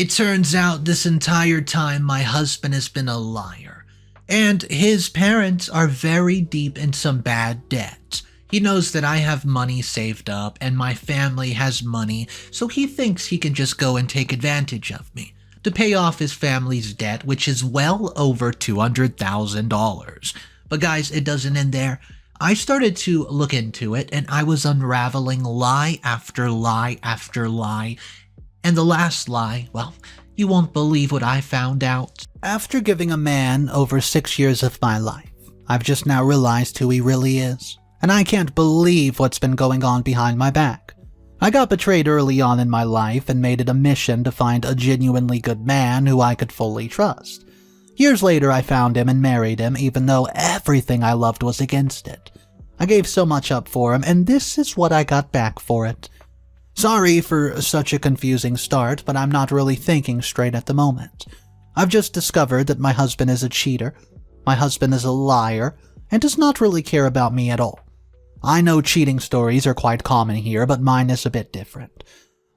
It turns out this entire time my husband has been a liar, and his parents are very deep in some bad debt. He knows that I have money saved up and my family has money, so he thinks he can just go and take advantage of me to pay off his family's debt, which is well over $200,000. But guys, it doesn't end there. I started to look into it and I was unraveling lie after lie after lie. And the last lie, well, you won't believe what I found out. After giving a man over 6 years of my life, I've just now realized who he really is. And I can't believe what's been going on behind my back. I got betrayed early on in my life and made it a mission to find a genuinely good man who I could fully trust. Years later, I found him and married him, even though everything I loved was against it. I gave so much up for him, and this is what I got back for it. Sorry for such a confusing start, but I'm not really thinking straight at the moment. I've just discovered that my husband is a cheater, my husband is a liar, and does not really care about me at all. I know cheating stories are quite common here, but mine is a bit different.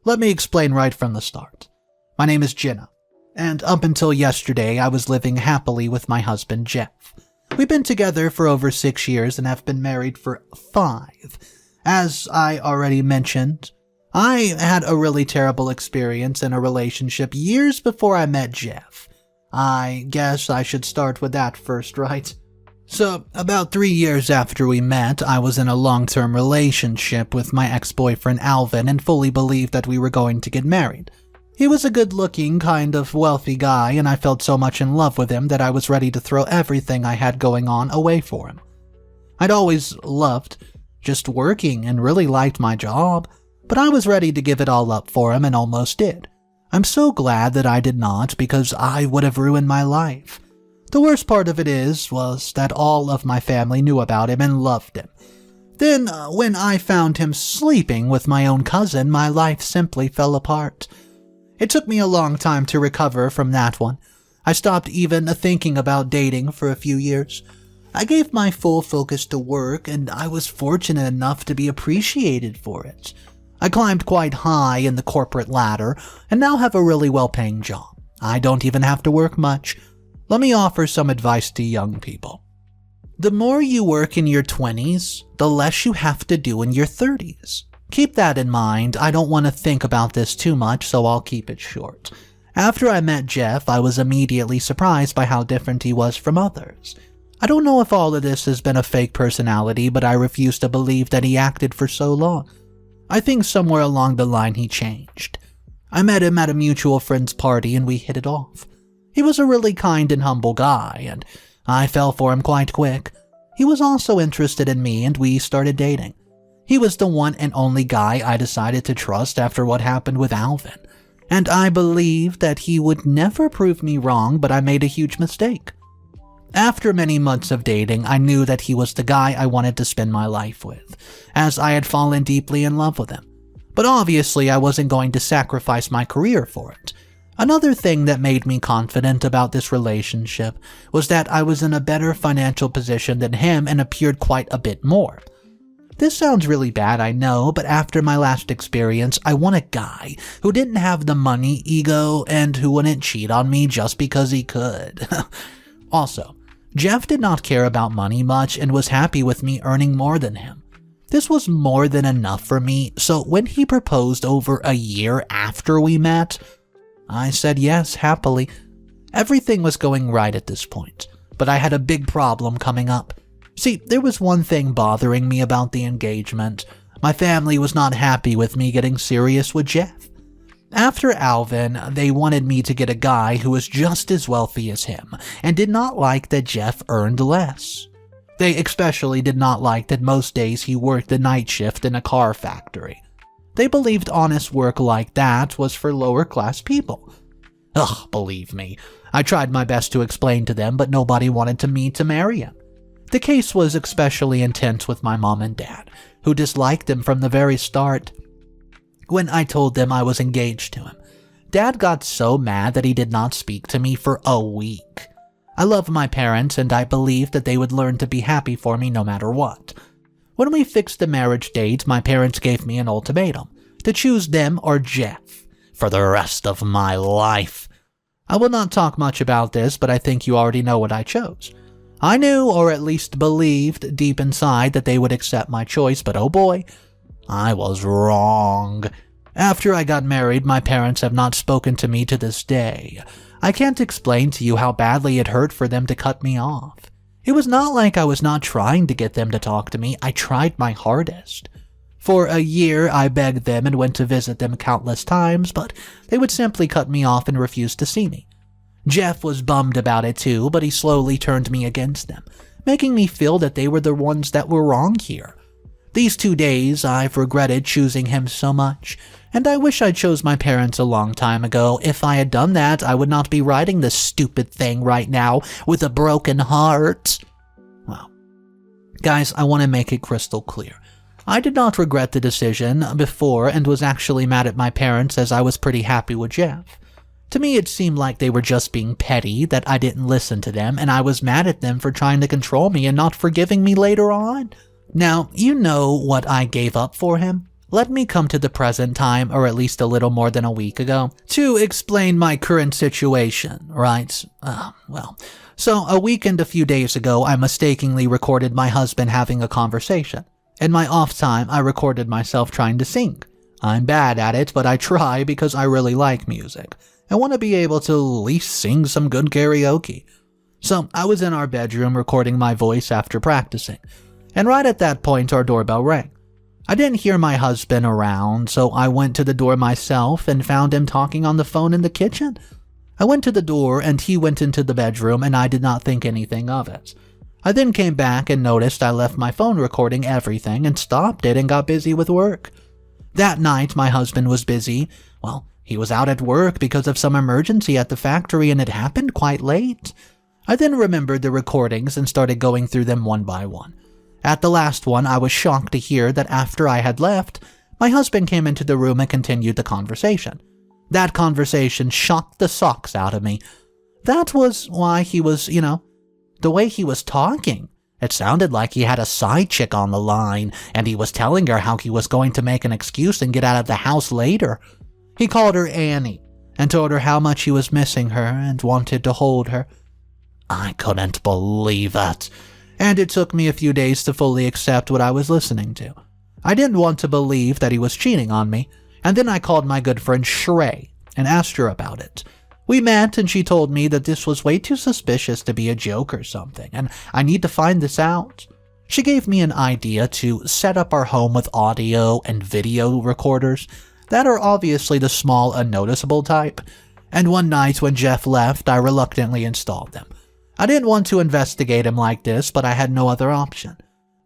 Let me explain right from the start. My name is Jenna, and up until yesterday I was living happily with my husband Jeff. We've been together for over 6 years and have been married for 5. As I already mentioned, I had a really terrible experience in a relationship years before I met Jeff. I guess I should start with that first, right? So, about 3 years after we met, I was in a long-term relationship with my ex-boyfriend Alvin and fully believed that we were going to get married. He was a good-looking, kind of wealthy guy, and I felt so much in love with him that I was ready to throw everything I had going on away for him. I'd always loved just working and really liked my job, but I was ready to give it all up for him and almost did. I'm so glad that I did not, because I would have ruined my life. The worst part of it was that all of my family knew about him and loved him. Then, when I found him sleeping with my own cousin, my life simply fell apart. It took me a long time to recover from that one. I stopped even thinking about dating for a few years. I gave my full focus to work, and I was fortunate enough to be appreciated for it. I climbed quite high in the corporate ladder, and now have a really well-paying job. I don't even have to work much. Let me offer some advice to young people. The more you work in your 20s, the less you have to do in your 30s. Keep that in mind. I don't want to think about this too much, so I'll keep it short. After I met Jeff, I was immediately surprised by how different he was from others. I don't know if all of this has been a fake personality, but I refuse to believe that he acted for so long. I think somewhere along the line he changed. I met him at a mutual friend's party and we hit it off. He was a really kind and humble guy, and I fell for him quite quick. He was also interested in me and we started dating. He was the one and only guy I decided to trust after what happened with Alvin, and I believed that he would never prove me wrong, but I made a huge mistake. After many months of dating, I knew that he was the guy I wanted to spend my life with, as I had fallen deeply in love with him. But obviously I wasn't going to sacrifice my career for it. Another thing that made me confident about this relationship was that I was in a better financial position than him and appeared quite a bit more. This sounds really bad, I know, but after my last experience, I want a guy who didn't have the money, ego, and who wouldn't cheat on me just because he could. Also, Jeff did not care about money much and was happy with me earning more than him. This was more than enough for me, so when he proposed over a year after we met, I said yes, happily. Everything was going right at this point, but I had a big problem coming up. See, there was one thing bothering me about the engagement. My family was not happy with me getting serious with Jeff. After Alvin, they wanted me to get a guy who was just as wealthy as him, and did not like that Jeff earned less. They especially did not like that most days he worked the night shift in a car factory. They believed honest work like that was for lower-class people. Ugh, believe me, I tried my best to explain to them, but nobody wanted me to marry him. The case was especially intense with my mom and dad, who disliked him from the very start. When I told them I was engaged to him, Dad got so mad that he did not speak to me for a week. I love my parents, and I believed that they would learn to be happy for me no matter what. When we fixed the marriage date, my parents gave me an ultimatum, to choose them or Jeff. for the rest of my life. I will not talk much about this, but I think you already know what I chose. I knew, or at least believed deep inside, that they would accept my choice, but oh boy, I was wrong. After I got married, my parents have not spoken to me to this day. I can't explain to you how badly it hurt for them to cut me off. It was not like I was not trying to get them to talk to me. I tried my hardest. For a year, I begged them and went to visit them countless times, but they would simply cut me off and refuse to see me. Jeff was bummed about it too, but he slowly turned me against them, making me feel that they were the ones that were wrong here. These 2 days, I've regretted choosing him so much, and I wish I chose my parents a long time ago. If I had done that, I would not be writing this stupid thing right now with a broken heart. Well, guys, I want to make it crystal clear. I did not regret the decision before and was actually mad at my parents as I was pretty happy with Jeff. To me, it seemed like they were just being petty, that I didn't listen to them, and I was mad at them for trying to control me and not forgiving me later on. Now, you know what I gave up for him. Let me come to the present time, or at least a little more than a week ago, to explain my current situation, right? So a week and a few days ago, I mistakenly recorded my husband having a conversation. In my off time, I recorded myself trying to sing. I'm bad at it, but I try because I really like music. I want to be able to at least sing some good karaoke. So I was in our bedroom recording my voice after practicing, and right at that point our doorbell rang. I didn't hear my husband around, so I went to the door myself and found him talking on the phone in the kitchen. I went to the door and he went into the bedroom, and I did not think anything of it. I then came back and noticed I left my phone recording everything and stopped it and got busy with work. That night, my husband was busy. Well, he was out at work because of some emergency at the factory, and it happened quite late. I then remembered the recordings and started going through them one by one. At the last one, I was shocked to hear that after I had left, my husband came into the room and continued the conversation. That conversation shocked the socks out of me. That was why he was, the way he was talking. It sounded like he had a side chick on the line, and he was telling her how he was going to make an excuse and get out of the house later. He called her Annie and told her how much he was missing her and wanted to hold her. I couldn't believe it, and it took me a few days to fully accept what I was listening to. I didn't want to believe that he was cheating on me, and then I called my good friend Shrey and asked her about it. We met, and she told me that this was way too suspicious to be a joke or something, and I need to find this out. She gave me an idea to set up our home with audio and video recorders that are obviously the small, unnoticeable type, and one night when Jeff left, I reluctantly installed them. I didn't want to investigate him like this, but I had no other option.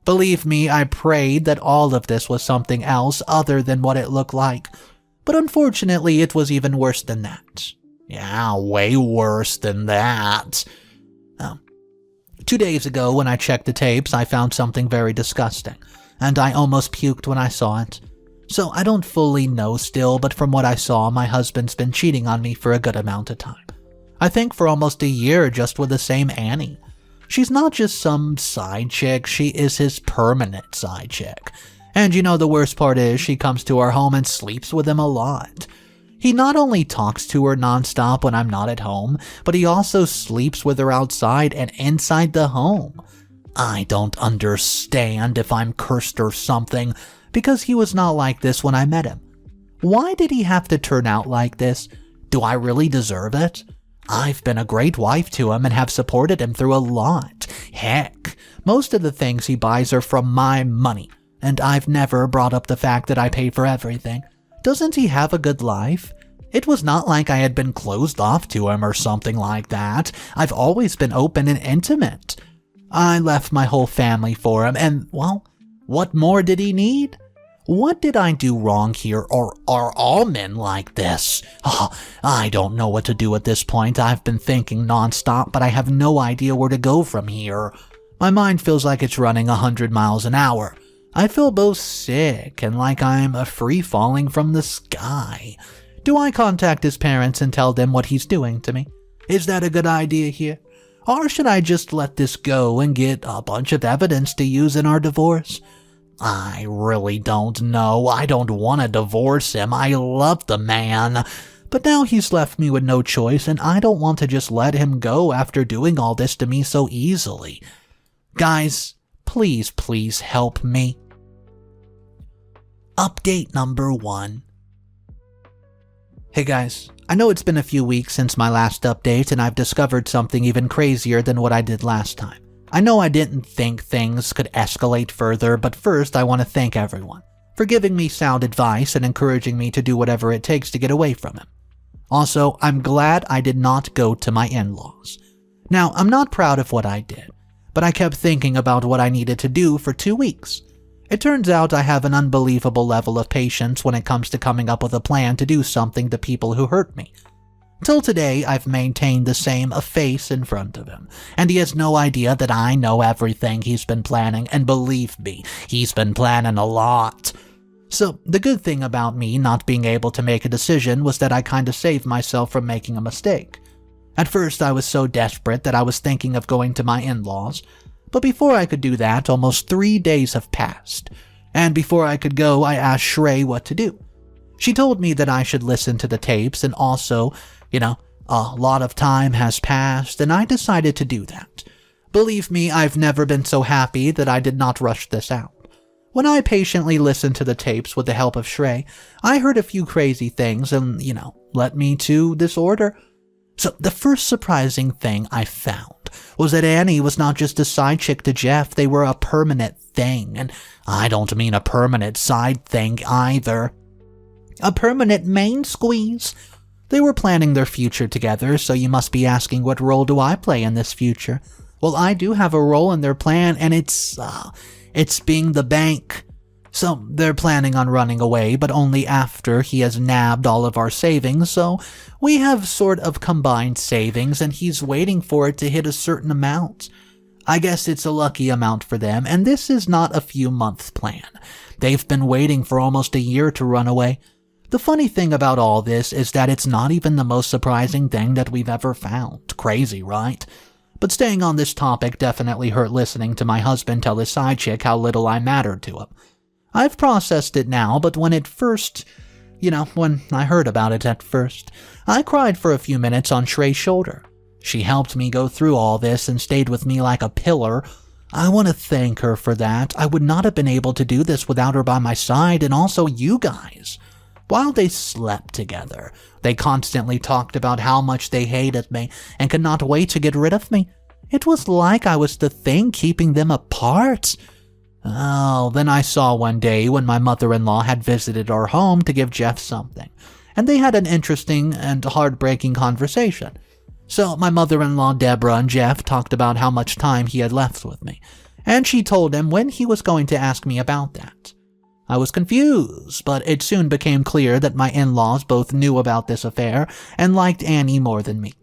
Believe me, I prayed that all of this was something else other than what it looked like, but unfortunately it was even worse than that. Yeah, way worse than that. 2 days ago, when I checked the tapes, I found something very disgusting, and I almost puked when I saw it. So I don't fully know still, but from what I saw, my husband's been cheating on me for a good amount of time. I think for almost a year just with the same Annie. She's not just some side chick, she is his permanent side chick. And the worst part is she comes to our home and sleeps with him a lot. He not only talks to her nonstop when I'm not at home, but he also sleeps with her outside and inside the home. I don't understand if I'm cursed or something, because he was not like this when I met him. Why did he have to turn out like this? Do I really deserve it? I've been a great wife to him and have supported him through a lot. Heck, most of the things he buys are from my money, and I've never brought up the fact that I pay for everything. Doesn't he have a good life? It was not like I had been closed off to him or something like that. I've always been open and intimate. I left my whole family for him, and, well, what more did he need? What did I do wrong here, or are all men like this? I don't know what to do at this point. I've been thinking nonstop, but I have no idea where to go from here. My mind feels like it's running 100 miles an hour. I feel both sick and like I'm free-falling from the sky. Do I contact his parents and tell them what he's doing to me? Is that a good idea here? Or should I just let this go and get a bunch of evidence to use in our divorce? I really don't know. I don't want to divorce him. I love the man. But now he's left me with no choice, and I don't want to just let him go after doing all this to me so easily. Guys, please help me. Update number 1. Hey guys, I know it's been a few weeks since my last update, and I've discovered something even crazier than what I did last time. I know I didn't think things could escalate further, but first I want to thank everyone for giving me sound advice and encouraging me to do whatever it takes to get away from him. Also, I'm glad I did not go to my in-laws. Now, I'm not proud of what I did, but I kept thinking about what I needed to do for 2 weeks. It turns out I have an unbelievable level of patience when it comes to coming up with a plan to do something to people who hurt me. Till today, I've maintained the same face in front of him, and he has no idea that I know everything he's been planning, and believe me, he's been planning a lot. So, the good thing about me not being able to make a decision was that I kinda saved myself from making a mistake. At first, I was so desperate that I was thinking of going to my in-laws, but before I could do that, almost 3 days have passed, and before I could go, I asked Shrey what to do. She told me that I should listen to the tapes, and also, a lot of time has passed, and I decided to do that. Believe me, I've never been so happy that I did not rush this out. When I patiently listened to the tapes with the help of Shrey, I heard a few crazy things and, led me to this order. So the first surprising thing I found was that Annie was not just a side chick to Jeff, they were a permanent thing, and I don't mean a permanent side thing either. A permanent main squeeze. They were planning their future together, so you must be asking, what role do I play in this future? Well, I do have a role in their plan, and it's being the bank. So they're planning on running away, but only after he has nabbed all of our savings, so we have sort of combined savings, and he's waiting for it to hit a certain amount. I guess it's a lucky amount for them, and this is not a few months plan. They've been waiting for almost a year to run away. The funny thing about all this is that it's not even the most surprising thing that we've ever found. Crazy, right? But staying on this topic definitely hurt listening to my husband tell his side chick how little I mattered to him. I've processed it now, but when I heard about it at first, I cried for a few minutes on Shrey's shoulder. She helped me go through all this and stayed with me like a pillar. I want to thank her for that. I would not have been able to do this without her by my side, and also you guys. While they slept together, they constantly talked about how much they hated me and could not wait to get rid of me. It was like I was the thing keeping them apart. Oh, then I saw one day when my mother-in-law had visited our home to give Jeff something, and they had an interesting and heartbreaking conversation. So my mother-in-law Deborah and Jeff talked about how much time he had left with me, and she told him when he was going to ask me about that. I was confused, but it soon became clear that my in-laws both knew about this affair and liked Annie more than me.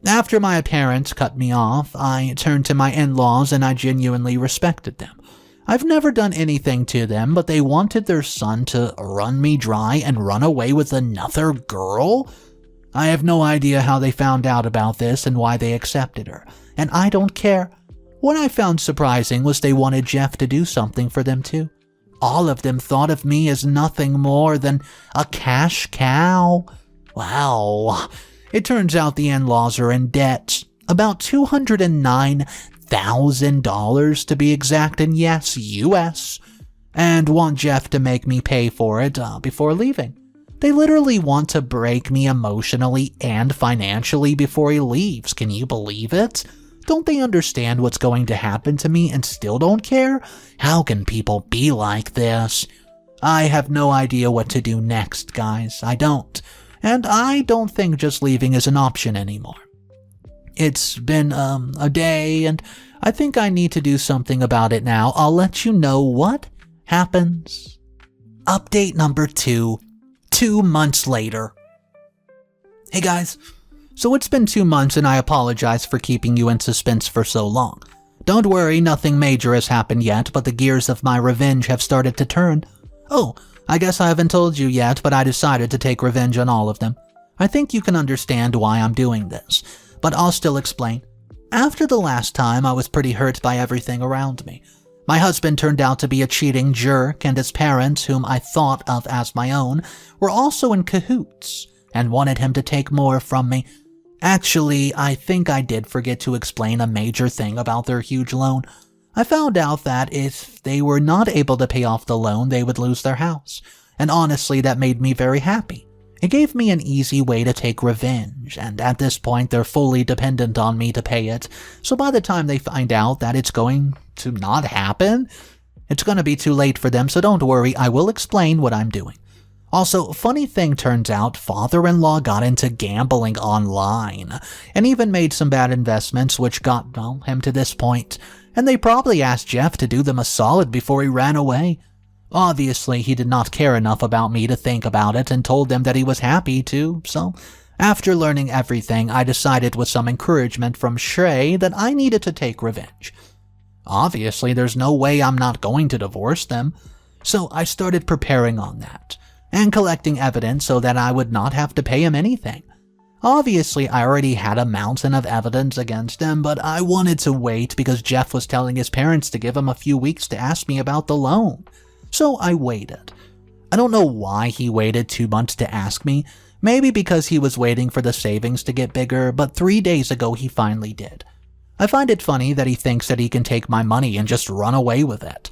After my parents cut me off, I turned to my in-laws and I genuinely respected them. I've never done anything to them, but they wanted their son to run me dry and run away with another girl? I have no idea how they found out about this and why they accepted her, and I don't care. What I found surprising was they wanted Jeff to do something for them too. All of them thought of me as nothing more than a cash cow. Wow. It turns out the in-laws are in debt. About $209,000 to be exact, and yes, US. And want Jeff to make me pay for it before leaving. They literally want to break me emotionally and financially before he leaves. Can you believe it? Don't they understand what's going to happen to me and still don't care? How can people be like this? I have no idea what to do next, guys. I don't. And I don't think just leaving is an option anymore. It's been a day, and I think I need to do something about it now. I'll let you know what happens. Update number 2, 2 months later. Hey guys. So it's been 2 months and I apologize for keeping you in suspense for so long. Don't worry, nothing major has happened yet, but the gears of my revenge have started to turn. Oh, I guess I haven't told you yet, but I decided to take revenge on all of them. I think you can understand why I'm doing this, but I'll still explain. After the last time, I was pretty hurt by everything around me. My husband turned out to be a cheating jerk, and his parents, whom I thought of as my own, were also in cahoots and wanted him to take more from me. Actually, I think I did forget to explain a major thing about their huge loan. I found out that if they were not able to pay off the loan, they would lose their house, and honestly, that made me very happy. It gave me an easy way to take revenge, and at this point they're fully dependent on me to pay it, so by the time they find out that it's going to not happen, it's going to be too late for them, so don't worry, I will explain what I'm doing. Also, funny thing turns out, father-in-law got into gambling online, and even made some bad investments which got, him to this point, and they probably asked Jeff to do them a solid before he ran away. Obviously, he did not care enough about me to think about it and told them that he was happy to, so after learning everything, I decided with some encouragement from Shrey that I needed to take revenge. Obviously, there's no way I'm not going to divorce them, so I started preparing on that, and collecting evidence so that I would not have to pay him anything. Obviously, I already had a mountain of evidence against him, but I wanted to wait because Jeff was telling his parents to give him a few weeks to ask me about the loan. So I waited. I don't know why he waited 2 months to ask me, maybe because he was waiting for the savings to get bigger, but 3 days ago he finally did. I find it funny that he thinks that he can take my money and just run away with it.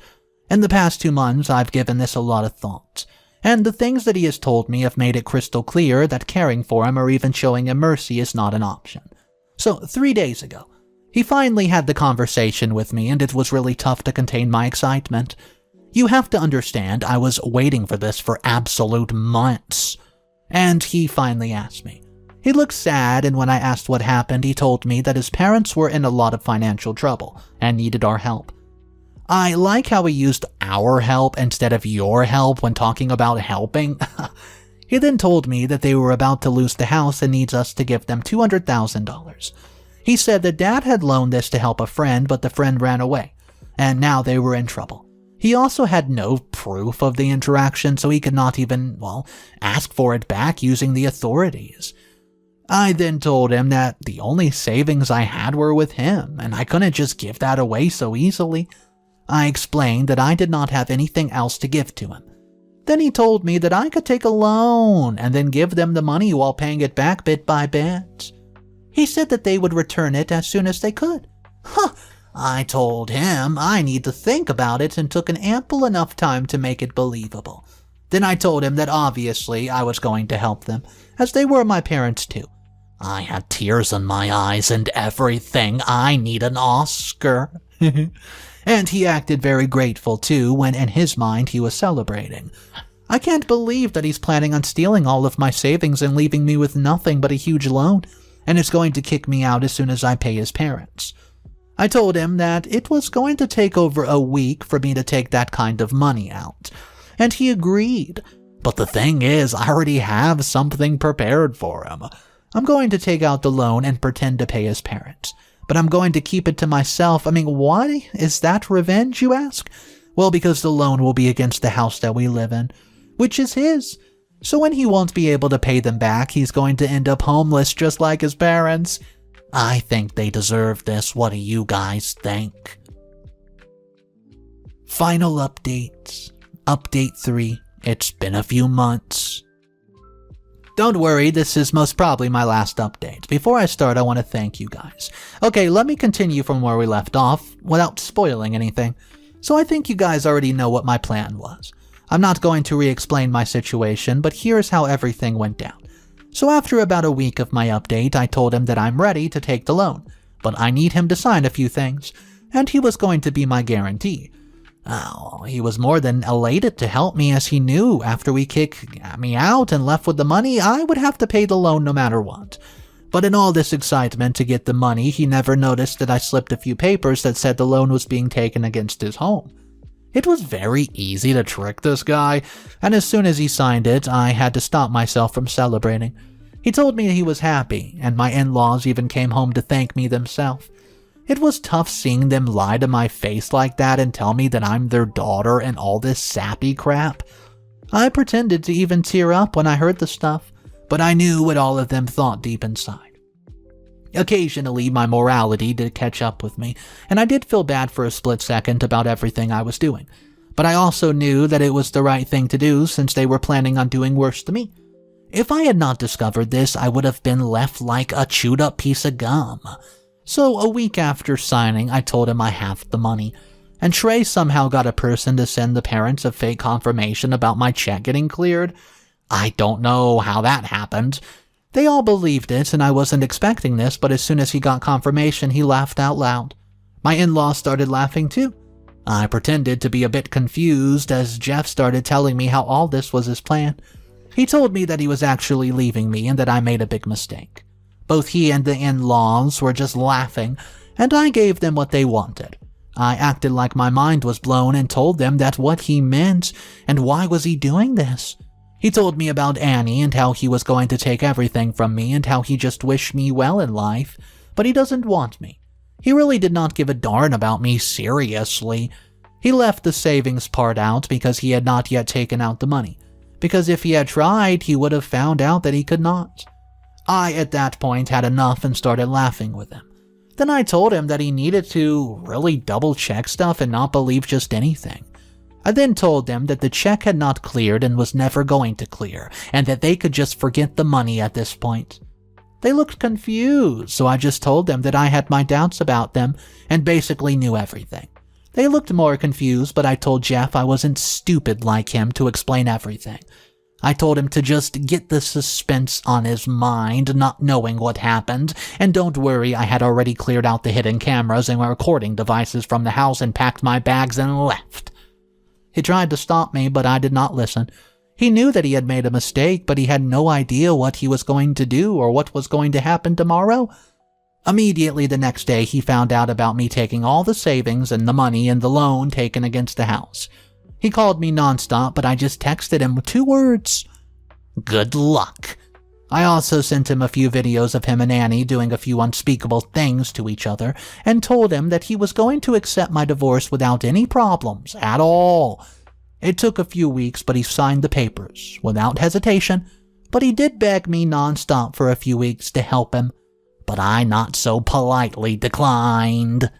In the past 2 months, I've given this a lot of thought, and the things that he has told me have made it crystal clear that caring for him or even showing him mercy is not an option. So 3 days ago, he finally had the conversation with me, and it was really tough to contain my excitement. You have to understand, I was waiting for this for absolute months. And he finally asked me. He looked sad, and when I asked what happened, he told me that his parents were in a lot of financial trouble and needed our help. I like how he used our help instead of your help when talking about helping. He then told me that they were about to lose the house and needs us to give them $200,000. He said that Dad had loaned this to help a friend, but the friend ran away, and now they were in trouble. He also had no proof of the interaction, so he could not even, ask for it back using the authorities. I then told him that the only savings I had were with him, and I couldn't just give that away so easily. I explained that I did not have anything else to give to him. Then he told me that I could take a loan and then give them the money while paying it back bit by bit. He said that they would return it as soon as they could. I told him I need to think about it and took an ample enough time to make it believable. Then I told him that obviously I was going to help them, as they were my parents too. I had tears in my eyes and everything. I need an Oscar. And he acted very grateful too when in his mind he was celebrating. I can't believe that he's planning on stealing all of my savings and leaving me with nothing but a huge loan, and is going to kick me out as soon as I pay his parents. I told him that it was going to take over a week for me to take that kind of money out, and he agreed. But the thing is, I already have something prepared for him. I'm going to take out the loan and pretend to pay his parents, but I'm going to keep it to myself. Why is that revenge, you ask? Well, because the loan will be against the house that we live in, which is his. So when he won't be able to pay them back, he's going to end up homeless just like his parents. I think they deserve this. What do you guys think? Final updates. Update 3. It's been a few months. Don't worry, this is most probably my last update. Before I start, I want to thank you guys. Okay, let me continue from where we left off without spoiling anything. So I think you guys already know what my plan was. I'm not going to re-explain my situation, but here's how everything went down. So after about a week of my update, I told him that I'm ready to take the loan, but I need him to sign a few things, and he was going to be my guarantee. Oh, he was more than elated to help me, as he knew after we kicked me out and left with the money, I would have to pay the loan no matter what. But in all this excitement to get the money, he never noticed that I slipped a few papers that said the loan was being taken against his home. It was very easy to trick this guy, and as soon as he signed it, I had to stop myself from celebrating. He told me he was happy, and my in-laws even came home to thank me themselves. It was tough seeing them lie to my face like that and tell me that I'm their daughter and all this sappy crap. I pretended to even tear up when I heard the stuff, but I knew what all of them thought deep inside. Occasionally, my morality did catch up with me, and I did feel bad for a split second about everything I was doing. But I also knew that it was the right thing to do since they were planning on doing worse to me. If I had not discovered this, I would have been left like a chewed up piece of gum. So a week after signing, I told him I have the money. And Trey somehow got a person to send the parents a fake confirmation about my check getting cleared. I don't know how that happened. They all believed it, and I wasn't expecting this, but as soon as he got confirmation, he laughed out loud. My in-laws started laughing too. I pretended to be a bit confused as Jeff started telling me how all this was his plan. He told me that he was actually leaving me and that I made a big mistake. Both he and the in-laws were just laughing, and I gave them what they wanted. I acted like my mind was blown and told them that what he meant, and why was he doing this? He told me about Annie and how he was going to take everything from me and how he just wished me well in life, but he doesn't want me. He really did not give a darn about me seriously. He left the savings part out because he had not yet taken out the money, because if he had tried, he would have found out that he could not. I, at that point, had enough and started laughing with him. Then I told him that he needed to really double-check stuff and not believe just anything. I then told them that the check had not cleared and was never going to clear, and that they could just forget the money at this point. They looked confused, so I just told them that I had my doubts about them and basically knew everything. They looked more confused, but I told Jeff I wasn't stupid like him to explain everything. I told him to just get the suspense on his mind, not knowing what happened, and don't worry, I had already cleared out the hidden cameras and recording devices from the house and packed my bags and left. He tried to stop me, but I did not listen. He knew that he had made a mistake, but he had no idea what he was going to do or what was going to happen tomorrow. Immediately the next day, he found out about me taking all the savings and the money and the loan taken against the house. He called me nonstop, but I just texted him 2 words. Good luck. I also sent him a few videos of him and Annie doing a few unspeakable things to each other and told him that he was going to accept my divorce without any problems at all. It took a few weeks, but he signed the papers without hesitation, but he did beg me nonstop for a few weeks to help him, but I not so politely declined.